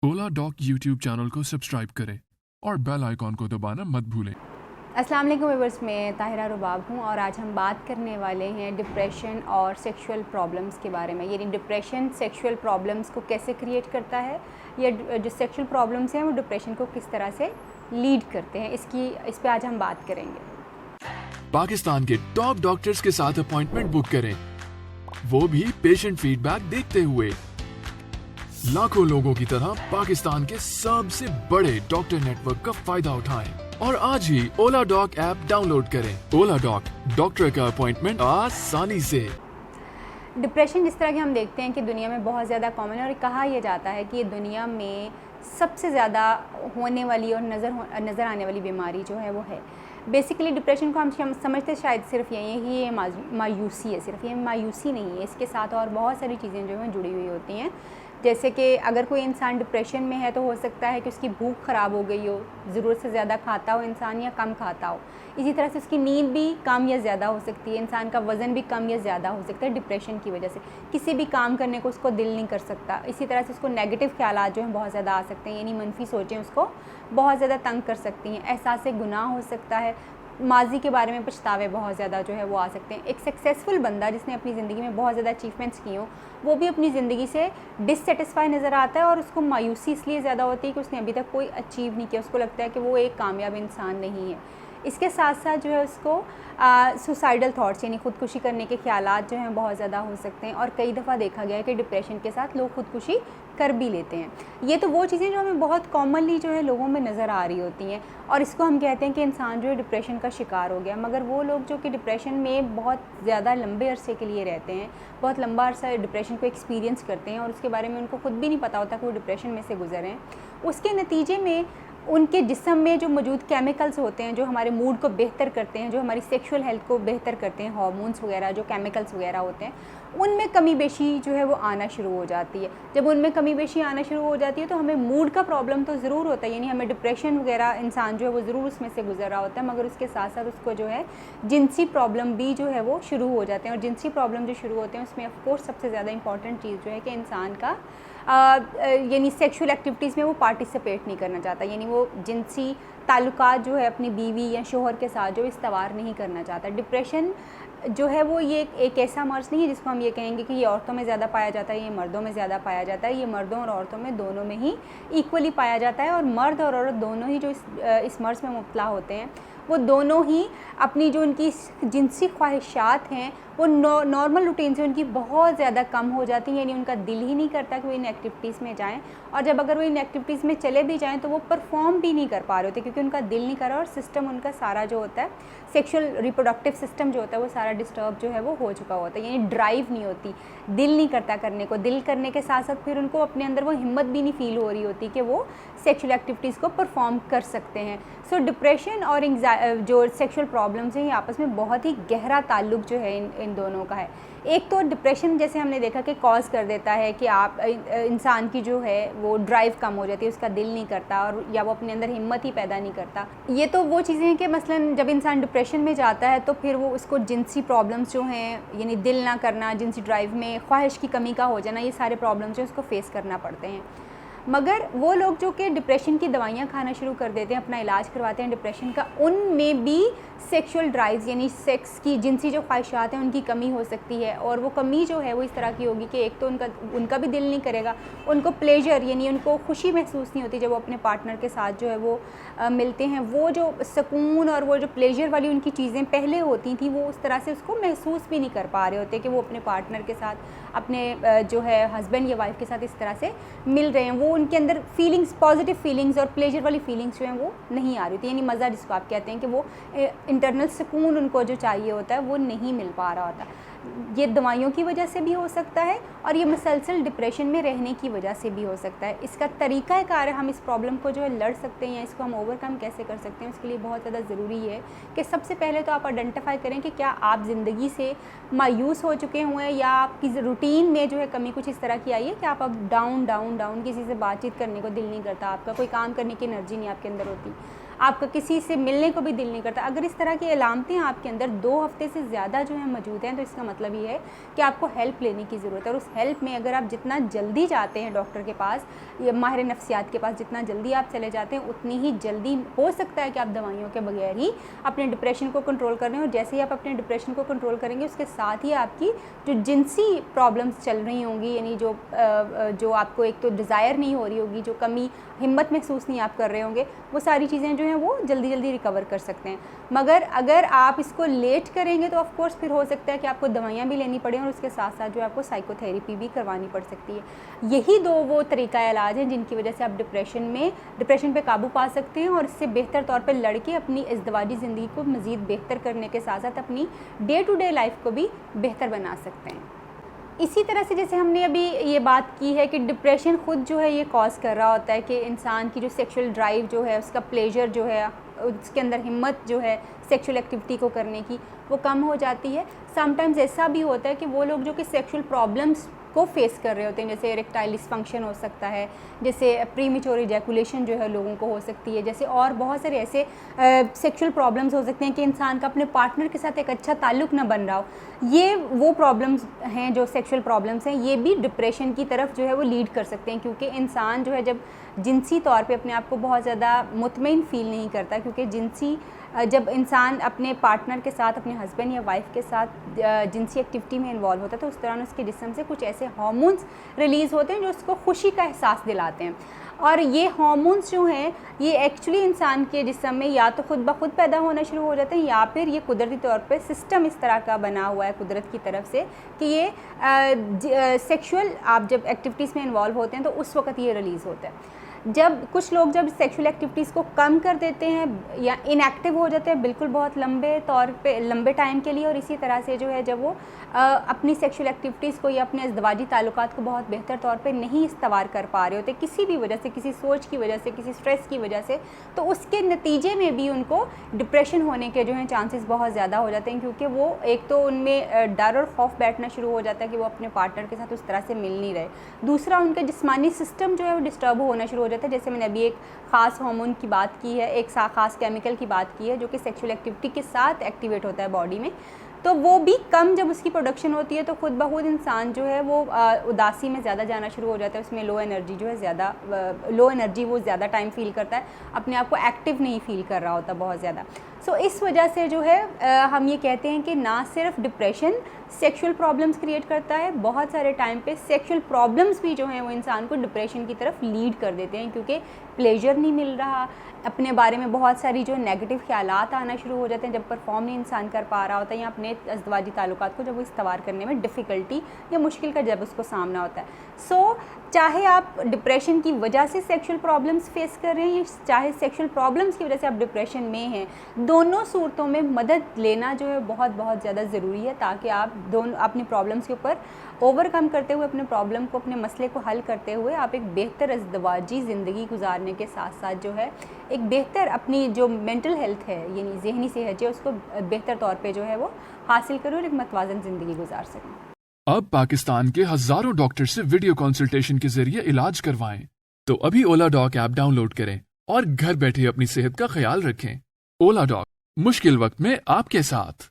ओला dock YouTube channel को subscribe करें और बेल आइकॉन को दबाना मत भूलें। अस्सलाम वालेकुम व्यूअर्स, मैं ताहिरा रुबाब हूँ और आज हम बात करने वाले हैं डिप्रेशन और सेक्सुअल प्रॉब्लम्स के बारे में। यानी डिप्रेशन सेक्सुअल प्रॉब्लम्स को कैसे क्रिएट करता है या जो सेक्सुअल प्रॉब्लम्स हैं वो डिप्रेशन को किस तरह से लीड करते हैं, इस पे आज हम बात करेंगे। पाकिस्तान के टॉप डॉक्टर्स के साथ अपॉइंटमेंट बुक करें, वो भी पेशेंट फीडबैक देखते हुए। लाखों लोगों की तरह पाकिस्तान के सबसे बड़े डॉक्टर नेटवर्क का फायदा उठाएं और आज ही ओला डॉक ऐप डाउनलोड करें। ओला डॉक, डॉक्टर का अपॉइंटमेंट आसानी से। डिप्रेशन जिस तरह के हम देखते हैं कि दुनिया में बहुत ज़्यादा कॉमन है और कहा यह जाता है कि ये दुनिया में सबसे ज़्यादा होने वाली और नज़र आने वाली बीमारी जो है वो है। बेसिकली डिप्रेशन को हम समझते शायद सिर्फ ये मायूसी है, सिर्फ ये मायूसी नहीं है, इसके साथ और बहुत सारी चीज़ें जो हैं जुड़ी हुई होती हैं। जैसे कि अगर कोई इंसान डिप्रेशन में है तो हो सकता है कि उसकी भूख ख़राब हो गई हो, ज़रूरत से ज़्यादा खाता हो इंसान या कम खाता हो। इसी तरह से उसकी नींद भी कम या ज़्यादा हो सकती है, इंसान का वज़न भी कम या ज़्यादा हो सकता है डिप्रेशन की वजह से। किसी भी काम करने को उसको दिल नहीं कर सकता। इसी तरह से उसको नेगेटिव ख़्यालात जो हैं बहुत ज़्यादा आ सकते हैं, यानी मनफी सोचें उसको बहुत ज़्यादा तंग कर सकती हैं। एहसास गुनाह हो सकता है, माजी के बारे में पछतावे बहुत ज़्यादा जो है वो आ सकते हैं। एक सक्सेसफुल बंदा जिसने अपनी ज़िंदगी में बहुत ज़्यादा अचीवमेंट्स की हों, वो भी अपनी ज़िंदगी से डिससेटिस्फाई नज़र आता है और उसको मायूसी इसलिए ज़्यादा होती है कि उसने अभी तक कोई अचीव नहीं किया। उसको लगता है कि वो एक कामयाब इंसान नहीं है। इसके साथ साथ जो है उसको सुसाइडल थॉट्स यानी ख़ुदकुशी करने के ख़्यालात जो हैं बहुत ज़्यादा हो सकते हैं और कई दफ़ा देखा गया है कि डिप्रेशन के साथ लोग ख़ुदकुशी कर भी लेते हैं। ये तो वो चीज़ें जो हमें बहुत कॉमनली जो है लोगों में नज़र आ रही होती हैं और इसको हम कहते हैं कि इंसान जो है डिप्रेशन का शिकार हो गया। मगर वो लोग जो कि डिप्रेशन में बहुत ज़्यादा लंबे अरसे के लिए रहते हैं, बहुत लंबा अरसा डिप्रेशन को एक्सपीरियंस करते हैं और उसके बारे में उनको खुद भी नहीं पता होता कि वो डिप्रेशन में से गुजरे हैं, उसके नतीजे में उनके जिस्म में जो मौजूद केमिकल्स होते हैं जो हमारे मूड को बेहतर करते हैं, जो हमारी सेक्सुअल हेल्थ को बेहतर करते हैं, हार्मोन्स वगैरह जो केमिकल्स वगैरह होते हैं, उनमें कमी बेशी जो है वो आना शुरू हो जाती है। जब उनमें कमी बेशी आना शुरू हो जाती है तो हमें मूड का प्रॉब्लम तो ज़रूर होता है, यानी हमें डिप्रेशन वगैरह इंसान जो है वो ज़रूर उसमें से गुजर रहा होता है, मगर उसके साथ साथ उसको जो है जिनसी प्रॉब्लम भी जो है वो शुरू हो जाते हैं। और जिनसी प्रॉब्लम जो शुरू होते हैं उसमें ऑफकोर्स सबसे ज़्यादा इंपॉर्टेंट चीज़ जो है कि इंसान का यानी सेक्सुअल एक्टिविटीज़ में वो पार्टिसिपेट नहीं करना चाहता, यानी वो जिनसी ताल्लुकात जो है अपनी बीवी या शोहर के साथ जो इस्तवार नहीं करना चाहता। डिप्रेशन जो है वो ये एक ऐसा मर्ज़ नहीं है जिसको हम ये कहेंगे कि ये औरतों में ज़्यादा पाया जाता है, ये मर्दों में ज़्यादा पाया जाता है। ये मर्दों और औरतों में दोनों में ही इक्वली पाया जाता है और मर्द और औरत दोनों ही जो इस मर्ज़ में मुब्तला होते हैं वो दोनों ही अपनी जो उनकी जिनसी ख्वाहिशात हैं वो नॉर्मल रूटीन से उनकी बहुत ज़्यादा कम हो जाती हैं, यानी उनका दिल ही नहीं करता कि वो इन एक्टिविटीज़ में जाएं और जब अगर वो इन एक्टिविटीज़ में चले भी जाएं तो वो परफॉर्म भी नहीं कर पा रहे होते क्योंकि उनका दिल नहीं कर रहा और सिस्टम उनका सारा जो होता है सेक्सुअल रिप्रोडक्टिव सिस्टम जो होता है वो सारा डिस्टर्ब जो है वो हो चुका होता है, यानी ड्राइव नहीं होती, दिल नहीं करता करने को। दिल करने के साथ साथ फिर उनको अपने अंदर वो हिम्मत भी नहीं फील हो रही होती कि वो सेक्सुअल एक्टिविटीज़ को परफॉर्म कर सकते हैं। सो डिप्रेशन और जो सेक्सुअल प्रॉब्लम्स हैं ये आपस में बहुत ही गहरा ताल्लुक जो है इन दोनों का है। एक तो डिप्रेशन जैसे हमने देखा कि कॉज कर देता है कि आप इंसान की जो है वो ड्राइव कम हो जाती है, उसका दिल नहीं करता और या वो अपने अंदर हिम्मत ही पैदा नहीं करता। ये तो वो चीज़ें हैं कि मसलन जब इंसान डिप्रेशन में जाता है तो फिर वो उसको जिनसी प्रॉब्लम्स जो हैं यानी दिल ना करना, जिनसी ड्राइव में ख्वाहिश की कमी का हो जाना, ये सारे प्रॉब्लम्स जो उसको फेस करना पड़ते हैं। मगर वो लोग जो कि डिप्रेशन की दवाइयाँ खाना शुरू कर देते हैं, अपना इलाज करवाते हैं डिप्रेशन का, उनमें भी सेक्सुअल ड्राइव्स यानी सेक्स की जिनसी जो ख्वाहिशात हैं उनकी कमी हो सकती है और वो कमी जो है वो इस तरह की होगी कि एक तो उनका भी दिल नहीं करेगा, उनको प्लेजर यानी उनको खुशी महसूस नहीं होती जब वो अपने पार्टनर के साथ जो है वो मिलते हैं। वो जो सुकून और वो जो प्लेजर वाली उनकी चीज़ें पहले होती थी वो उस तरह से उसको महसूस भी नहीं कर पा रहे होते कि वो अपने पार्टनर के साथ, अपने जो है हस्बैंड या वाइफ के साथ इस तरह से मिल रहे हैं। वो उनके अंदर फीलिंग्स, पॉजिटिव फीलिंग्स और प्लेजर वाली फीलिंग्स जो हैं वो नहीं आ रही थी, यानी मज़ा जिसको आप कहते हैं कि वो इंटरनल सुकून उनको जो चाहिए होता है वो नहीं मिल पा रहा होता। ये दवाइयों की वजह से भी हो सकता है और ये मुसलसल डिप्रेशन में रहने की वजह से भी हो सकता है। इसका तरीक़ाकार हम इस प्रॉब्लम को जो है लड़ सकते हैं या इसको हम ओवरकम कैसे कर सकते हैं उसके लिए बहुत ज़्यादा ज़रूरी है कि सबसे पहले तो आप आइडेंटिफाई करें कि क्या आप ज़िंदगी से मायूस हो चुके हुए हैं या आपकी रूटीन में जो है कमी कुछ इस तरह की आई है कि आप अब डाउन किसी से बातचीत करने को दिल नहीं करता, आपका कोई काम करने की एनर्जी नहीं आपके अंदर होती। आपका किसी से मिलने को भी दिल नहीं करता। अगर इस तरह की अलामतें आपके अंदर 2 हफ्ते से ज़्यादा जो है मौजूद हैं, तो इसका मतलब ये है कि आपको हेल्प लेने की ज़रूरत है। और उस हेल्प में अगर आप जितना जल्दी जाते हैं डॉक्टर के पास या माहिर नफ्सियात के पास, जितना जल्दी आप चले जाते हैं उतनी ही जल्दी हो सकता है कि आप दवाइयों के बगैर ही अपने डिप्रेशन को कंट्रोल कर रहे हैं। और जैसे ही आप अपने डिप्रेशन को कंट्रोल करेंगे, उसके साथ ही आपकी जो जिनसी प्रॉब्लम्स चल रही होंगी, यानी जो आपको एक तो डिज़ायर नहीं हो रही होगी, जो कमी हिम्मत महसूस नहीं आप कर रहे होंगे, वो सारी चीज़ें जो हैं वो जल्दी जल्दी रिकवर कर सकते हैं। मगर अगर आप इसको लेट करेंगे तो ऑफ कोर्स फिर हो सकता है कि आपको दवाइयाँ भी लेनी पड़े और उसके साथ साथ जो आपको साइकोथेरेपी भी करवानी पड़ सकती है। यही 2 वो तरीका इलाज हैं जिनकी वजह से आप डिप्रेशन पे काबू पा सकते हैं और इससे बेहतर तौर पर लड़के अपनी इज़्दिवाजी ज़िंदगी को मज़ीद बेहतर करने के साथ साथ अपनी डे टू डे लाइफ को भी बेहतर बना सकते हैं। इसी तरह से जैसे हमने अभी ये बात की है कि डिप्रेशन ख़ुद जो है ये कॉज़ कर रहा होता है कि इंसान की जो सेक्सुअल ड्राइव जो है, उसका प्लेजर जो है, उसके अंदर हिम्मत जो है सेक्सुअल एक्टिविटी को करने की, वो कम हो जाती है। समटाइम्स ऐसा भी होता है कि वो लोग जो कि सेक्सुअल प्रॉब्लम्स को फेस कर रहे होते हैं, जैसे इरेक्टाइल डिसफंक्शन हो सकता है, जैसे प्रीमेच्योर इजैकुलेशन जो है लोगों को हो सकती है, जैसे और बहुत सारे ऐसे सेक्सुअल प्रॉब्लम्स हो सकते हैं कि इंसान का अपने पार्टनर के साथ एक अच्छा ताल्लुक़ ना बन रहा हो। ये वो प्रॉब्लम्स हैं, जो सेक्सुअल प्रॉब्लम्स हैं, ये भी डिप्रेशन की तरफ जो है वो लीड कर सकते हैं। क्योंकि इंसान जो है जब जिनसी तौर पे अपने आप को बहुत ज़्यादा मुतमईन फ़ील नहीं करता, क्योंकि जब इंसान अपने पार्टनर के साथ, अपने हस्बैंड या वाइफ के साथ जिनसी एक्टिविटी में इन्वॉल्व होता है, तो उस दौरान उसके जिस्म से कुछ ऐसे हार्मोन्स रिलीज़ होते हैं जो उसको खुशी का एहसास दिलाते हैं। और ये हार्मोन्स जो हैं ये एक्चुअली इंसान के जिस्म में या तो खुद ब खुद पैदा होना शुरू हो जाते हैं, या फिर ये कुदरती तौर पे सिस्टम इस तरह का बना हुआ है कुदरत की तरफ से कि ये सेक्सुअल आप जब एक्टिविटीज़ में इन्वॉल्व होते हैं तो उस वक्त ये रिलीज़ होता है। जब कुछ लोग जब सेक्सुअल एक्टिविटीज़ को कम कर देते हैं या इनएक्टिव हो जाते हैं बिल्कुल बहुत लंबे टाइम के लिए, और इसी तरह से जो है जब वो अपनी सेक्सुअल एक्टिविटीज़ को या अपने इज़्दिवाजी ताल्लुकात को बहुत बेहतर तौर पे नहीं इस्तेमाल कर पा रहे होते किसी भी वजह से, किसी सोच की वजह से, किसी स्ट्रेस की वजह से, तो उसके नतीजे में भी उनको डिप्रेशन होने के जो हैं चांसेस बहुत ज़्यादा हो जाते हैं। क्योंकि वो एक तो उनमें डर और खौफ बैठना शुरू हो जाता है कि वो अपने पार्टनर के साथ उस तरह से मिल नहीं रहे। दूसरा, उनका जिस्मानी सिस्टम जो है वो डिस्टर्ब होना शुरू हो जाता है। जैसे मैंने अभी एक ख़ास हार्मोन की बात की है, एक ख़ास केमिकल की बात की है जो कि सेक्सुअल एक्टिविटी के साथ एक्टिवेट होता है बॉडी में, तो वो भी कम जब उसकी प्रोडक्शन होती है तो खुद ब खुद इंसान जो है वो उदासी में ज़्यादा जाना शुरू हो जाता है। उसमें लो एनर्जी जो है वो ज़्यादा टाइम फील करता है, अपने आप को एक्टिव नहीं फील कर रहा होता बहुत ज़्यादा। सो इस वजह से जो है हम ये कहते हैं कि ना सिर्फ डिप्रेशन सेक्सुअल प्रॉब्लम्स क्रिएट करता है, बहुत सारे टाइम पे सेक्सुअल प्रॉब्लम्स भी जो हैं वो इंसान को डिप्रेशन की तरफ लीड कर देते हैं। क्योंकि प्लेजर नहीं मिल रहा, अपने बारे में बहुत सारी जो नेगेटिव ख्यालात आना शुरू हो जाते हैं जब परफॉर्म नहीं इंसान कर पा रहा होता है, या अपने अज़दवाजी ताल्लुकात को जब वो इस्तेमाल करने में डिफ़िकल्टी या मुश्किल का जब उसको सामना होता है। सो चाहे आप डिप्रेशन की वजह से सेक्सुअल प्रॉब्लम्स फेस कर रहे हैं, चाहे सेक्सुअल प्रॉब्लम्स की वजह से आप डिप्रेशन में हैं, दोनों सूरतों में मदद लेना जो है बहुत बहुत ज़्यादा ज़रूरी है, ताकि आप दोनों अपनी प्रॉब्लम्स के ऊपर ओवरकम करते हुए, अपने प्रॉब्लम को, अपने मसले को हल करते हुए आप एक बेहतर अज़दवाजी ज़िंदगी गुजारने के साथ साथ जो है एक बेहतर अपनी जो मेंटल हेल्थ है यानी ज़हनी सेहत है उसको बेहतर तौर पे जो है वो हासिल करें और एक मतवाज़न ज़िंदगी गुजार सकें। अब पाकिस्तान के हजारों डॉक्टर से वीडियो कंसल्टेशन के जरिए इलाज करवाएं। तो अभी ओला डॉक ऐप डाउनलोड करें और घर बैठे अपनी सेहत का ख्याल रखें। ओला डॉक, मुश्किल वक्त में आपके साथ।